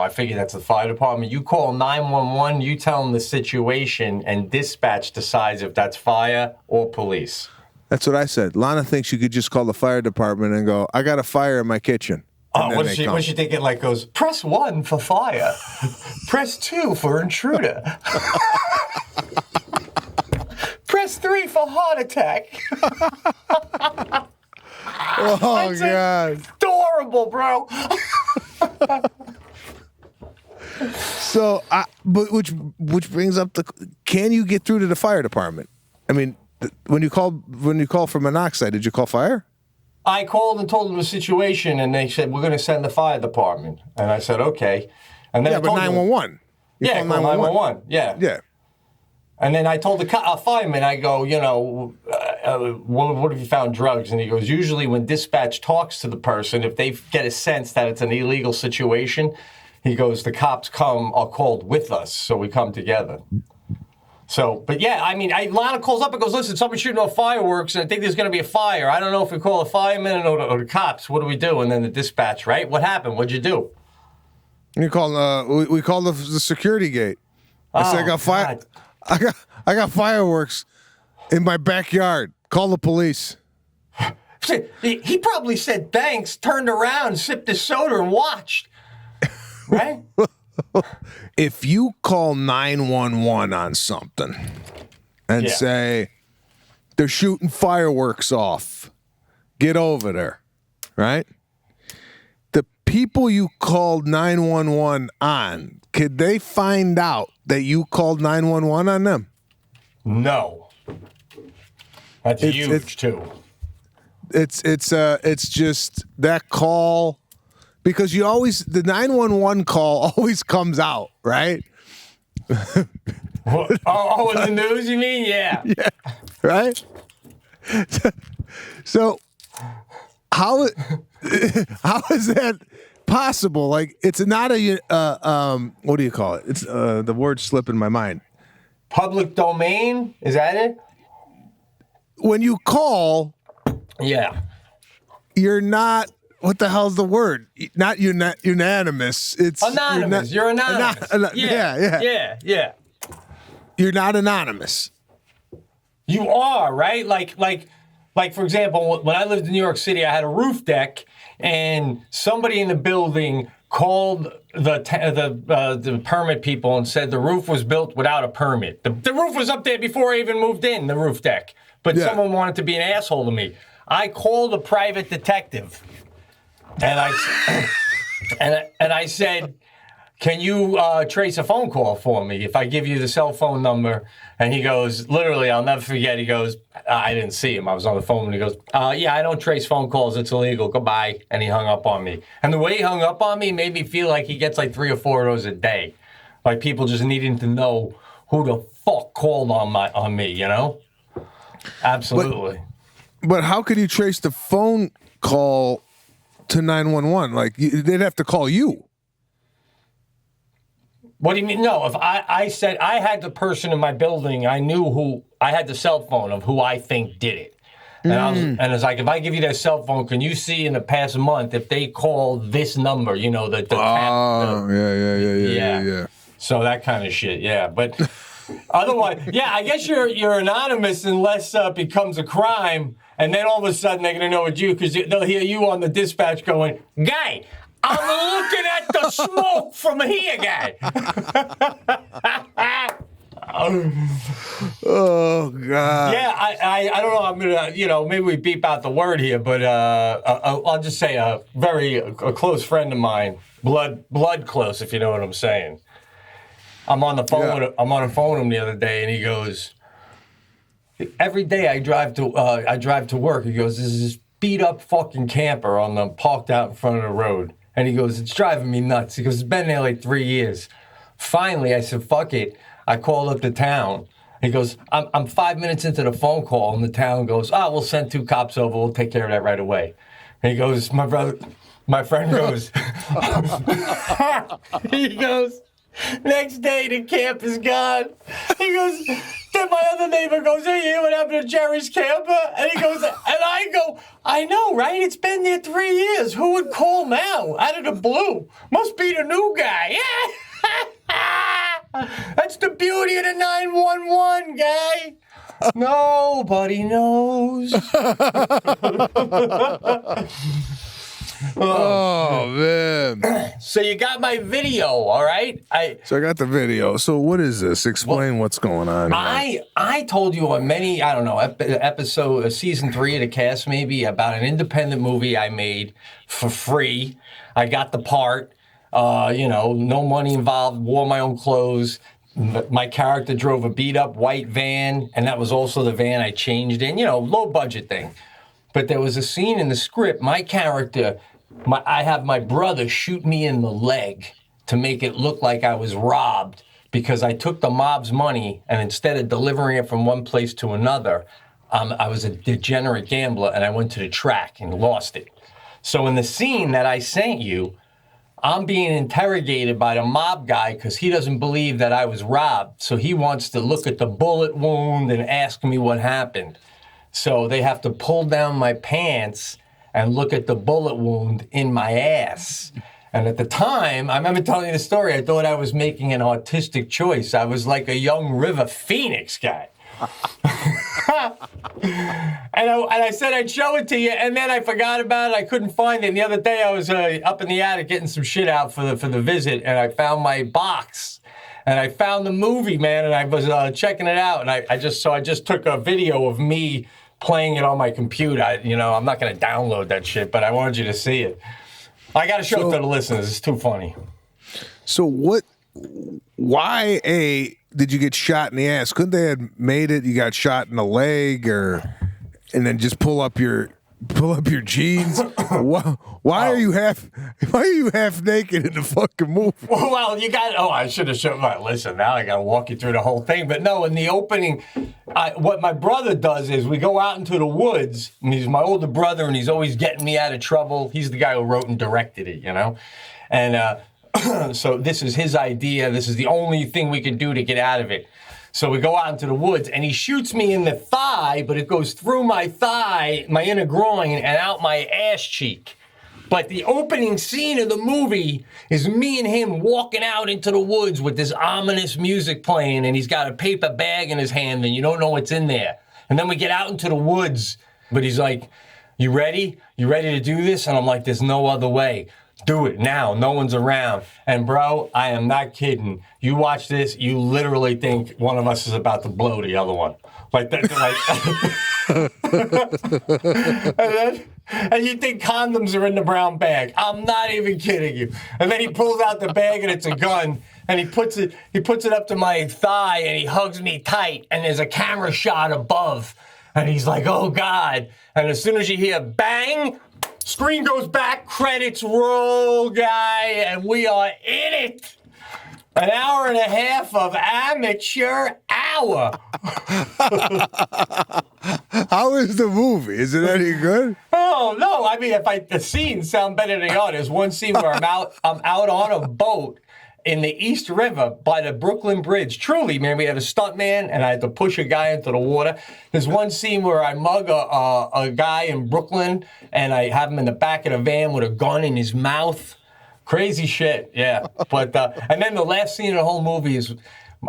figured that's the fire department. You call 911, you tell them the situation, and dispatch decides if that's fire or police. That's what I said. Lana thinks you could just call the fire department and go, I got a fire in my kitchen. What does she think it like goes, press 1 for fire, press 2 for intruder, press 3 for heart attack. Oh, God. Adorable, bro. So, but which brings up can you get through to the fire department? I mean, when you call for monoxide, did you call fire? I called and told them the situation, and they said, we're going to send the fire department. And I said, okay. And then but 911. Yeah, 911. Yeah. Yeah. And then I told the fireman, I go, what have you found drugs? And he goes, usually when dispatch talks to the person, if they get a sense that it's an illegal situation, he goes, the cops are called with us, so we come together. So, but yeah, I mean, Lana calls up and goes, listen, someone's shooting off fireworks, and I think there's going to be a fire. I don't know if we call the firemen or the cops. What do we do? And then the dispatch, right? What happened? What'd you do? We called the security gate. I said, I got fireworks in my backyard. Call the police. He probably said thanks, turned around, sipped his soda, and watched. Right? If you call 911 on something and say they're shooting fireworks off, get over there, right? The people you called 911 on, could they find out that you called 911 on them? No. That's huge too. It's just that call. Because the 911 call always comes out, right? In the news, you mean? Yeah. Yeah. Right? So how is that possible? Like, it's not what do you call it? It's the word slipping my mind. Public domain? Is that it? When you call, you're not. What the hell's the word? Not unanimous. It's anonymous. You're anonymous. Yeah. You're not anonymous. You are, right? Like for example, when I lived in New York City, I had a roof deck, and somebody in the building called the permit people and said the roof was built without a permit. The roof was up there before I even moved in, the roof deck. But someone wanted to be an asshole to me. I called a private detective. And I said, can you trace a phone call for me if I give you the cell phone number? And he goes, literally, I'll never forget. He goes, I didn't see him. I was on the phone. And he goes, yeah, I don't trace phone calls. It's illegal. Goodbye. And he hung up on me. And the way he hung up on me made me feel like he gets like 3 or 4 of those a day. Like people just needing to know who the fuck called on me, you know? Absolutely. But how could you trace the phone call to 911? Like, they'd have to call you. What do you mean? No, if I said I had the person in my building, I knew I had the cell phone of who I think did it. And it's like, if I give you their cell phone, can you see in the past month if they called this number, you know, yeah. So that kind of shit, yeah. But otherwise, I guess you're anonymous unless it becomes a crime. And then all of a sudden they're going to know it's you because they'll hear you on the dispatch going, guy, I'm looking at the smoke from here, guy. Oh God. Yeah, I don't know. I'm gonna, maybe we beep out the word here, but I'll just say a close friend of mine, blood close, if you know what I'm saying. I'm on the phone with him the other day, and he goes, every day I drive to work. He goes, there's this beat up fucking camper parked out in front of the road, and he goes, it's driving me nuts. He goes, it's been there like 3 years. Finally, I said, fuck it. I called up the town. He goes, I'm 5 minutes into the phone call, and the town goes, we'll send 2 cops over. We'll take care of that right away. And he goes, my friend goes, he goes, next day the camp is gone. He goes, then my other neighbor goes, hey, you hear what happened to Jerry's camper? And he goes, and I go, I know, right? It's been there 3 years. Who would call now? Out of the blue. Must be the new guy. That's the beauty of the 911 guy. Nobody knows. Oh man. So you got my video, all right? So I got the video. So what is this? Explain what's going on. I told you on many, I don't know, episode, season 3 of the cast maybe, about an independent movie I made for free. I got the part. No money involved, wore my own clothes. My character drove a beat-up white van, and that was also the van I changed in, low budget thing. But there was a scene in the script, my character, I have my brother shoot me in the leg to make it look like I was robbed because I took the mob's money, and instead of delivering it from one place to another, I was a degenerate gambler, and I went to the track and lost it. So in the scene that I sent you, I'm being interrogated by the mob guy because he doesn't believe that I was robbed. So he wants to look at the bullet wound and ask me what happened. So they have to pull down my pants and look at the bullet wound in my ass. And at the time, I remember telling you the story, I thought I was making an artistic choice. I was like a young River Phoenix guy. And I said I'd show it to you, and then I forgot about it. I couldn't find it. And the other day I was up in the attic getting some shit out for the visit, and I found my box, and I found the movie, man, and I was checking it out, and I just took a video of me playing it on my computer. I'm not going to download that shit, but I wanted you to see it. I got to show it to the listeners. It's too funny. So why did you get shot in the ass? Couldn't they have made it you got shot in the leg and then just pull up your jeans? Why are you half naked in the fucking movie? Well, I should have shown. Listen, now I got to walk you through the whole thing. But no, in the opening, what my brother does is we go out into the woods, and he's my older brother, and he's always getting me out of trouble. He's the guy who wrote and directed it, and. So this is his idea. This is the only thing we can do to get out of it. So we go out into the woods, and he shoots me in the thigh, but it goes through my thigh, my inner groin, and out my ass cheek. But the opening scene of the movie is me and him walking out into the woods with this ominous music playing, and he's got a paper bag in his hand, and you don't know what's in there. And then we get out into the woods, but he's like, you ready? You ready to do this? And I'm like, there's no other way. Do it now. No one's around. And bro, I am not kidding. You watch this, you literally think one of us is about to blow the other one. Like that. And you think condoms are in the brown bag. I'm not even kidding you. And then he pulls out the bag and it's a gun. And he puts it up to my thigh and he hugs me tight. And there's a camera shot above. And he's like, oh God. And as soon as you hear bang, screen goes back, credits roll, guy, and we are in it. An hour and a half of amateur hour. How is the movie? Is it any good? Oh, no. I mean, the scenes sound better than the others. There's one scene where I'm out on a boat in the East River by the Brooklyn Bridge. Truly, man, we had a stuntman, and I had to push a guy into the water. There's one scene where I mug a guy in Brooklyn, and I have him in the back of the van with a gun in his mouth. Crazy shit, yeah. But and then the last scene of the whole movie is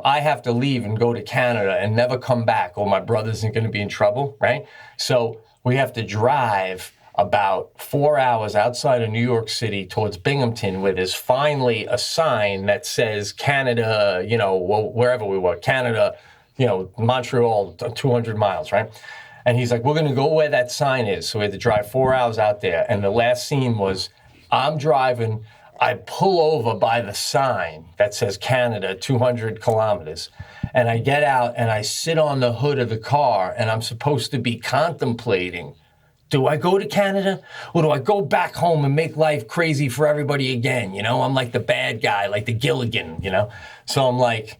I have to leave and go to Canada and never come back, or my brother isn't going to be in trouble, right? So we have to drive about 4 hours outside of New York City towards Binghamton, where there's finally a sign that says Canada, wherever we were, Canada, Montreal, 200 miles, right? And he's like, we're going to go where that sign is. So we had to drive 4 hours out there. And the last scene was, I'm driving, I pull over by the sign that says Canada, 200 kilometers. And I get out and I sit on the hood of the car, and I'm supposed to be contemplating, do I go to Canada or do I go back home and make life crazy for everybody again? I'm like the bad guy, like the Gilligan, So I'm like,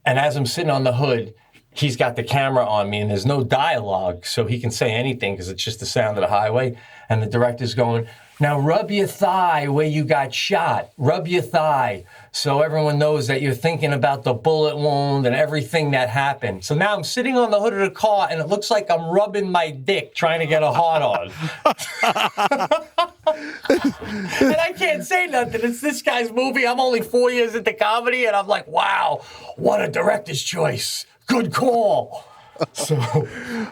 and as I'm sitting on the hood, he's got the camera on me and there's no dialogue, so he can say anything because it's just the sound of the highway. And the director's going, now rub your thigh where you got shot. Rub your thigh so everyone knows that you're thinking about the bullet wound and everything that happened. So now I'm sitting on the hood of the car and it looks like I'm rubbing my dick trying to get a hard on. And I can't say nothing. It's this guy's movie. I'm only 4 years into comedy and I'm like, wow, what a director's choice. Good call. So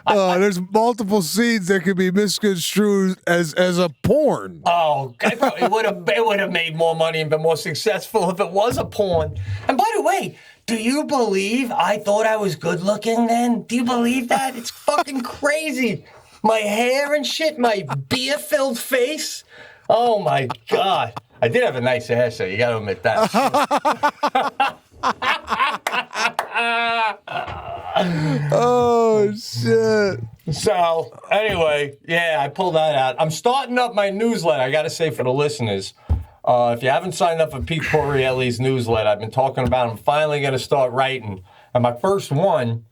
there's multiple scenes that could be misconstrued as a porn. Oh, it would have made more money and been more successful if it was a porn. And by the way, do you believe I thought I was good looking then? Do you believe that? It's fucking crazy. My hair and shit, my beer-filled face. Oh my God. I did have a nice ass, so you got to admit that. Oh, shit. So, anyway, yeah, I pulled that out. I'm starting up my newsletter. I got to say for the listeners, if you haven't signed up for Pete Corielli's newsletter, I've been talking about it. I'm finally going to start writing. And my first one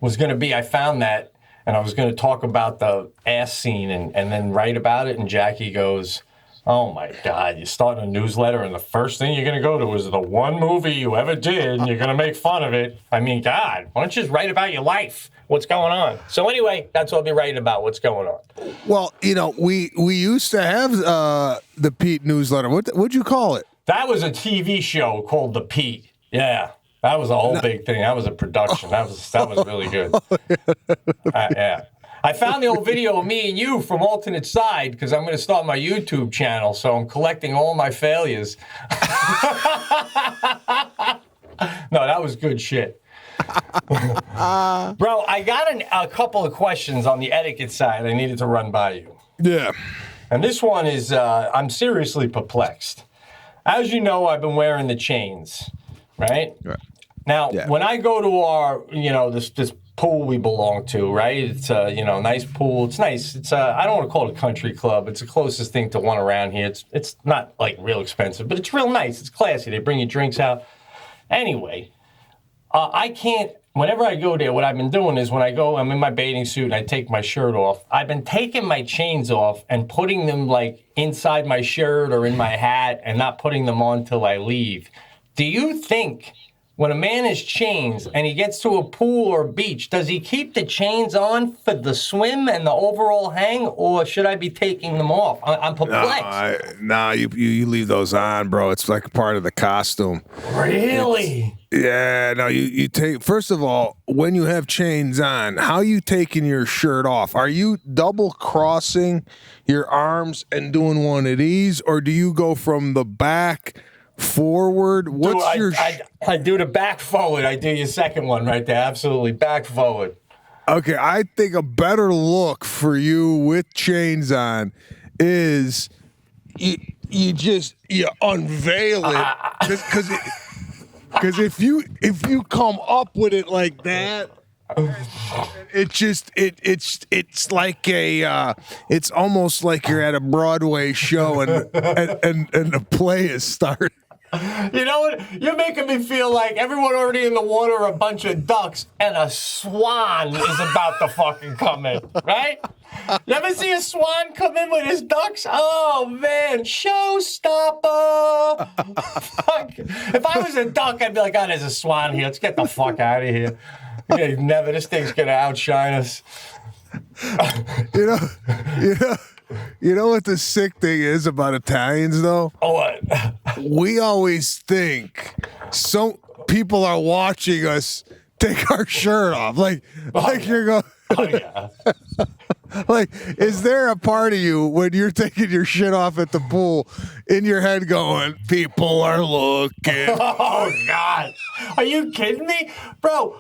was going to be, I found that, and I was going to talk about the ass scene and then write about it. And Jackie goes, oh my God, you're starting a newsletter and the first thing you're going to go to is the one movie you ever did and you're going to make fun of it. I mean, God, why don't you just write about your life? What's going on? So anyway, that's what I'll be writing about, what's going on. Well, we used to have the Pete newsletter. What'd you call it? That was a TV show called The Pete. Yeah, that was a whole big thing. That was a production. That was really good. Yeah. I found the old video of me and you from alternate side because I'm going to start my YouTube channel, so I'm collecting all my failures. No, that was good shit. Bro, I got a couple of questions on the etiquette side I needed to run by you. Yeah. And this one is, I'm seriously perplexed. As you know, I've been wearing the chains, right? Now, when I go to our, this pool we belong to, right? It's a, nice pool. It's nice. It's I don't want to call it a country club. It's the closest thing to one around here. It's not like real expensive, but it's real nice. It's classy. They bring you drinks out. Anyway, I can't, whenever I go there, what I've been doing is when I go, I'm in my bathing suit and I take my shirt off. I've been taking my chains off and putting them like inside my shirt or in my hat and not putting them on till I leave. Do you think when a man has chains and he gets to a pool or beach, does he keep the chains on for the swim and the overall hang, or should I be taking them off? I'm perplexed. No, you leave those on, bro. It's like part of the costume. Really? Yeah, no, you take, first of all, when you have chains on, how are you taking your shirt off? Are you double crossing your arms and doing one of these, or do you go from the back forward? I do the back forward. I do your second one right there. Absolutely, back forward. Okay, I think a better look for you with chains on is you unveil it because if you come up with it like that, it's like it's almost like you're at a Broadway show and the play is starting. You know what? You're making me feel like everyone already in the water are a bunch of ducks and a swan is about to fucking come in, right? You ever see a swan come in with his ducks? Oh, man, showstopper. Fuck. If I was a duck, I'd be like, oh, there's a swan here. Let's get the fuck out of here. Yeah, never. This thing's going to outshine us. You know what the sick thing is about Italians, though? Oh, what? We always think some people are watching us take our shirt off. Like you're going... Oh, yeah. Like, is there a part of you when you're taking your shit off at the pool in your head going, people are looking? Oh, God. Are you kidding me? Bro,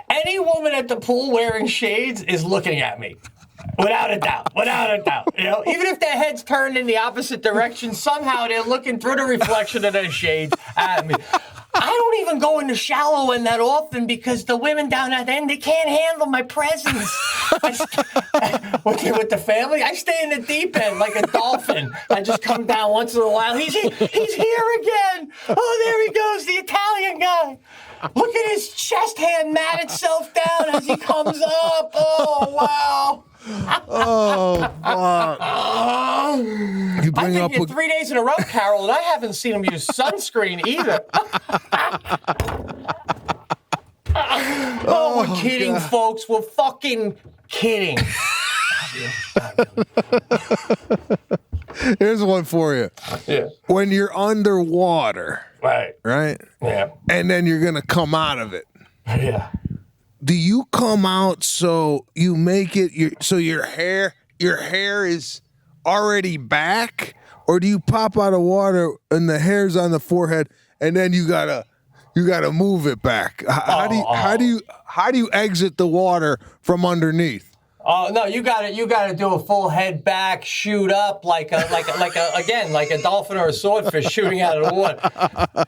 any woman at the pool wearing shades is looking at me. Without a doubt. Without a doubt. You know, even if their head's turned in the opposite direction, somehow they're looking through the reflection of their shades at me. I don't even go in the shallow end that often because the women down at the end, they can't handle my presence. With the family, I stay in the deep end like a dolphin. I just come down once in a while. He's here again. Oh, there he goes, the Italian guy. Look at his chest hand mat itself down as he comes up. Oh, wow. Oh, fuck. You I bring think up you're 3 days in a row, Carol, and I haven't seen him use sunscreen either. Oh, we're kidding, God. folks. We're fucking kidding. Here's one for you. Yeah. When you're underwater, Right. Yeah. and then you're gonna come out of it. Yeah. Do you come out so you make it so your hair is already back, or do you pop out of water and the hair's on the forehead and then you gotta move it back? How do you exit the water from underneath? Oh no, you got to do a full head back, shoot up like a dolphin or a swordfish shooting out of the water.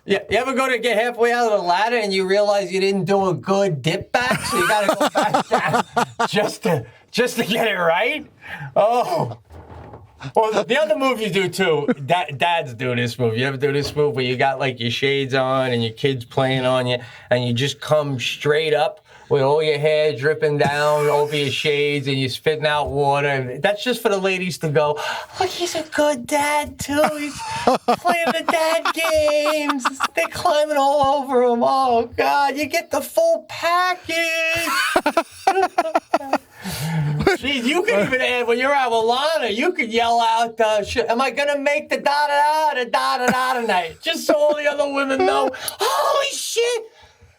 Yeah, you ever go to get halfway out of the ladder and you realize you didn't do a good dip back, so you got to go back down just to get it right? Oh. Well, the other move you do too, dads do this move. You ever do this move where you got like your shades on and your kids playing on you, and you just come straight up with all your hair dripping down over your shades and you're spitting out water. That's just for the ladies to go, look, he's a good dad too. He's playing the dad games. They're climbing all over him. Oh, God, you get the full package. Jeez, you could even add, when you're out with Lana, you could yell out, am I going to make the da-da-da tonight? Just so all the other women know, holy shit,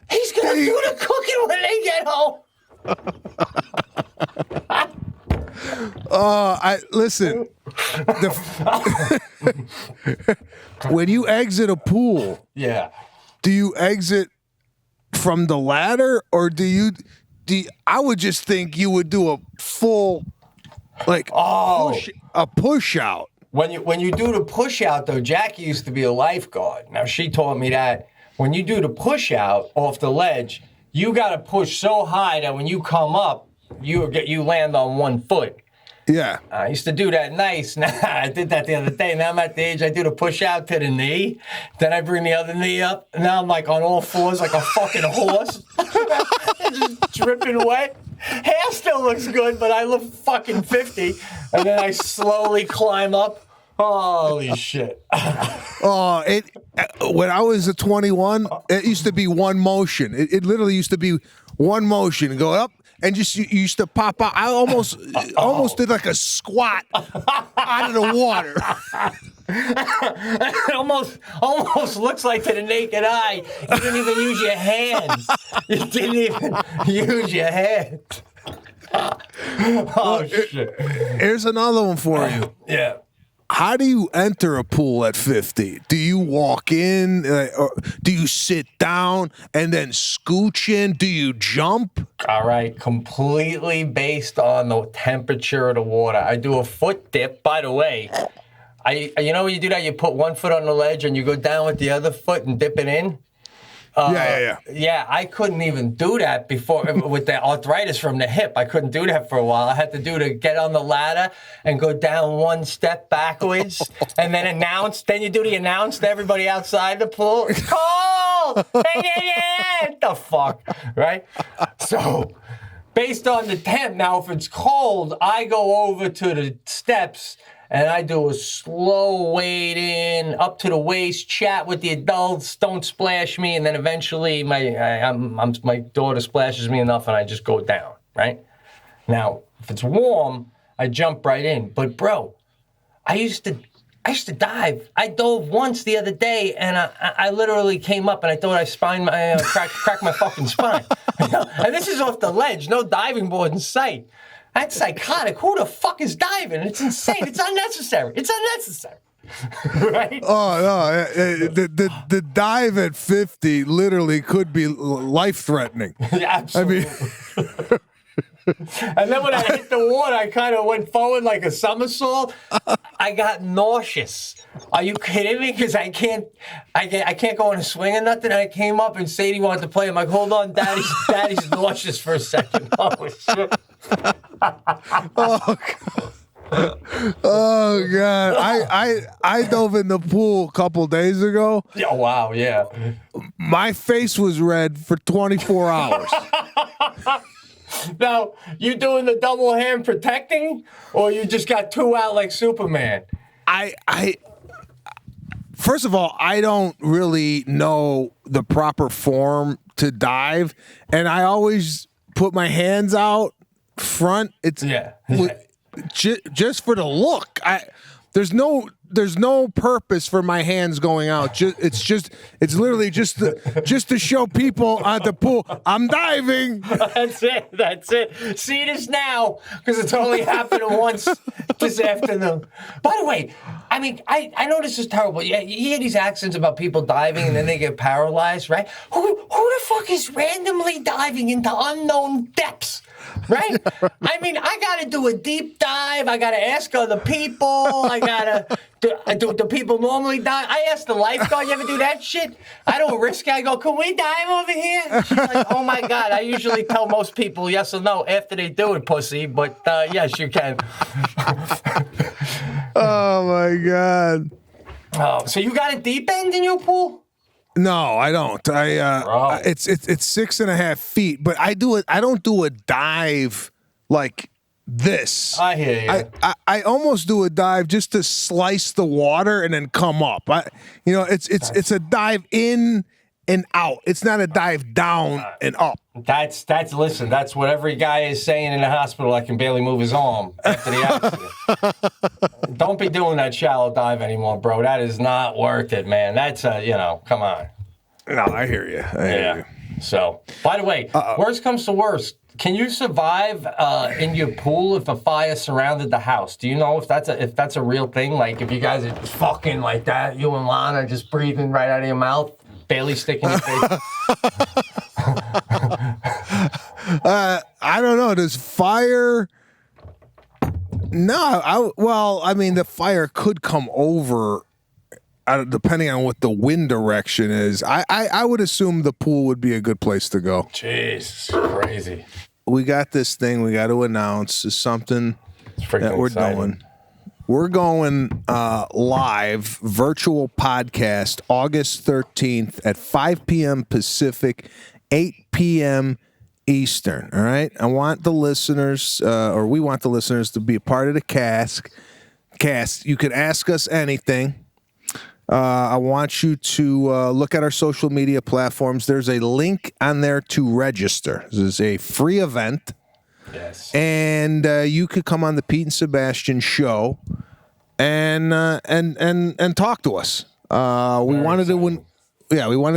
he's going to do the cooking when they get home. Listen. When you exit a pool, Yeah. do you exit from the ladder, or do you? I would just think you would do a full, push out. When you do the push out, though, Jackie used to be a lifeguard. Now, she taught me that when you do the push out off the ledge, you got to push so high that when you come up, you land on one foot. Yeah. I used to do that nice. Now, I did that the other day. Now I'm at the age I do the push out to the knee. Then I bring the other knee up. Now I'm like on all fours like a fucking horse. Just dripping wet. Hair still looks good, but I look fucking 50. And then I slowly climb up. Holy shit. When I was at 21, it used to be one motion. It literally used to be one motion. Go up. And just you used to pop out. I almost did like a squat out of the water. It almost looks like to the naked eye. You didn't even use your hands. You didn't even use your hands. Oh, shit. Here's another one for you. Yeah. How do you enter a pool at 50? Do you walk in? Or do you sit down and then scooch in? Do you jump? All right, completely based on the temperature of the water. I do a foot dip. By the way, you know when you do that, you put one foot on the ledge and you go down with the other foot and dip it in? Yeah. Yeah, I couldn't even do that before with the arthritis from the hip. I couldn't do that for a while. I had to get on the ladder and go down one step backwards and then announce. Then you do the announce to everybody outside the pool. It's cold! Yeah. What the fuck? Right? So, based on the temp, now if it's cold, I go over to the steps and I do a slow wade in, up to the waist, chat with the adults, don't splash me, and then eventually my daughter splashes me enough and I just go down, right? Now, if it's warm, I jump right in. But bro, I used to dive. I dove once the other day, and I literally came up, and I thought I cracked my fucking spine. And this is off the ledge, no diving board in sight. That's psychotic. Who the fuck is diving? It's insane. It's unnecessary. It's unnecessary. Right? Oh no! The dive at 50 literally could be life-threatening. Absolutely. I mean, and then when I hit the water, I kind of went forward like a somersault. I got nauseous. Are you kidding me? Because I can't go on a swing or nothing. I came up and Sadie wanted to play. I'm like, hold on, Daddy's nauseous for a second. Oh shit. Oh God. Oh God! I dove in the pool a couple days ago. Oh wow, yeah. My face was red for 24 hours. Now, you doing the double hand protecting, or you just got two out like Superman? First of all, I don't really know the proper form to dive, and I always put my hands out front. It's just for the look. There's no purpose for my hands going out. It's literally just to show people at the pool I'm diving. That's it. See this now, because it's only happening once this afternoon. By the way, I mean, I know this is terrible. You hear these accents about people diving and then they get paralyzed, right? Who the fuck is randomly diving into unknown depths? Right? I mean, I got to do a deep dive. I got to ask other people. I got to, do people normally dive? I asked the lifeguard, you ever do that shit? I don't risk it. I go, can we dive over here? She's like, oh my God. I usually tell most people yes or no after they do it, pussy. But yes, you can. Oh my God. Oh, so you got a deep end in your pool? No, I don't. It's 6.5 feet, but I don't do a dive like this. I hear you. I almost do a dive just to slice the water and then come up. It's a dive in and out. It's not a dive down and up. That's what every guy is saying in the hospital that can barely move his arm after the accident. Don't be doing that shallow dive anymore, bro. That is not worth it, man. That's come on. No, I hear you. I hear you. So, by the way, worst comes to worst, can you survive in your pool if a fire surrounded the house? Do you know if that's a real thing? Like if you guys are fucking like that, you and Lana just breathing right out of your mouth, barely sticking your face. I don't know. Does fire? No. The fire could come over, depending on what the wind direction is. I would assume the pool would be a good place to go. Jeez, crazy. We got this thing we got to announce. Is something that we're doing. We're going live, virtual podcast, August 13th at 5 p.m. Pacific, 8 p.m. Eastern, all right? We want the listeners to be a part of the cast. You can ask us anything. I want you to look at our social media platforms. There's a link on there to register. This is a free event. Yes. And you could come on the Pete and Sebastian show and talk to us. We wanted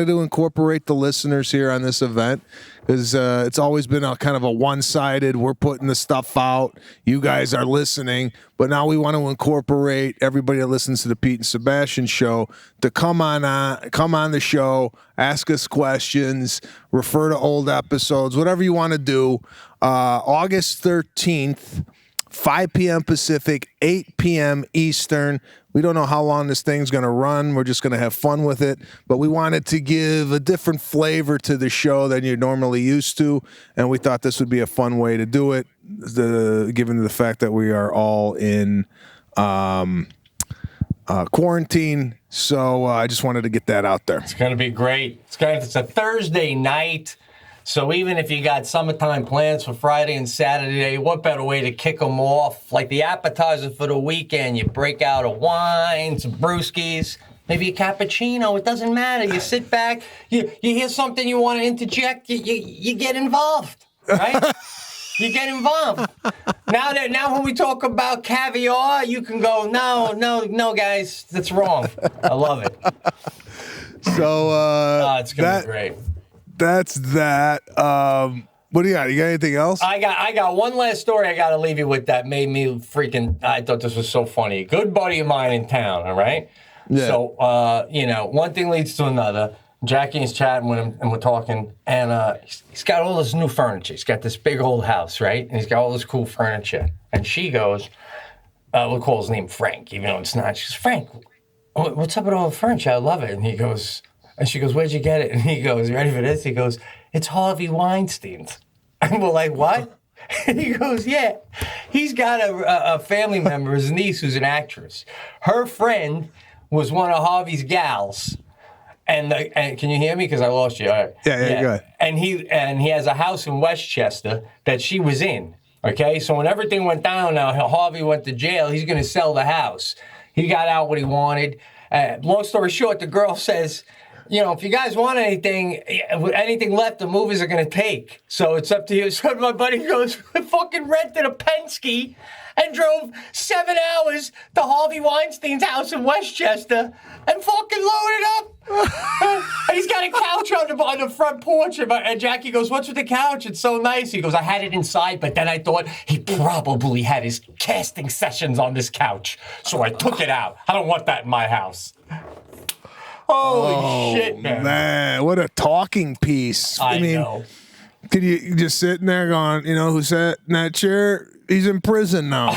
to incorporate the listeners here on this event because it's always been a kind of a one-sided. We're putting the stuff out. You guys are listening, but now we want to incorporate everybody that listens to the Pete and Sebastian show to come on the show, ask us questions, refer to old episodes, whatever you want to do. August 13th, 5 p.m. Pacific, 8 p.m. Eastern. We don't know how long this thing's going to run. We're just going to have fun with it. But we wanted to give a different flavor to the show than you're normally used to. And we thought this would be a fun way to do it, given the fact that we are all in quarantine. So I just wanted to get that out there. It's going to be great. It's a Thursday night. So even if you got summertime plans for Friday and Saturday, what better way to kick them off? Like the appetizer for the weekend, you break out a wine, some brewskis, maybe a cappuccino. It doesn't matter. You sit back, you hear something you want to interject, you get involved, right? You get involved. Now when we talk about caviar, you can go, no, guys, that's wrong. I love it. So it's going to be great. That's that. What do you got? You got anything else? I got one last story I got to leave you with that made me freaking. I thought this was so funny. A good buddy of mine in town. All right. Yeah. So one thing leads to another. Jackie is chatting with him, and we're talking, and he's got all this new furniture. He's got this big old house, right? And he's got all this cool furniture. And she goes, we'll call his name Frank, even though it's not. She goes, Frank, what's up with all the furniture? I love it. And she goes, where'd you get it? And he goes, ready for this? He goes, it's Harvey Weinstein's. And we're like, what? And he goes, yeah. He's got a family member, his niece, who's an actress. Her friend was one of Harvey's gals. And can you hear me? Because I lost you. All right. Yeah, go ahead. And he has a house in Westchester that she was in. Okay, so when everything went down, now Harvey went to jail. He's going to sell the house. He got out what he wanted. Long story short, the girl says, if you guys want anything left, the movies are going to take. So it's up to you. So my buddy goes, fucking rented a Penske and drove 7 hours to Harvey Weinstein's house in Westchester and fucking loaded up. And he's got a couch on the front porch. And Jackie goes, what's with the couch? It's so nice. He goes, I had it inside, but then I thought he probably had his casting sessions on this couch. So I took it out. I don't want that in my house. Holy shit, man. Man, what a talking piece. I know. Could you just sitting there going, who sat in that chair? He's in prison now.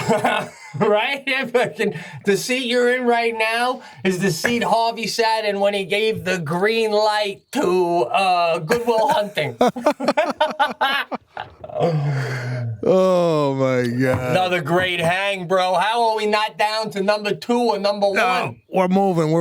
Right? The seat you're in right now is the seat Harvey sat in when he gave the green light to Good Will Hunting. Oh, my God. Another great hang, bro. How are we not down to number 2 or number 1? No, we're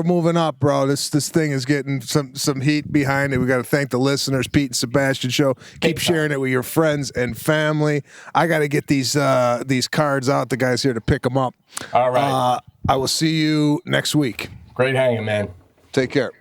moving up, bro. This thing is getting some heat behind it. We got to thank the listeners, Pete and Sebastian Show. Keep sharing it with your friends and family. I got to get these cards out. The guys here to pick them up. All right. I will see you next week. Great hanging, man. Take care.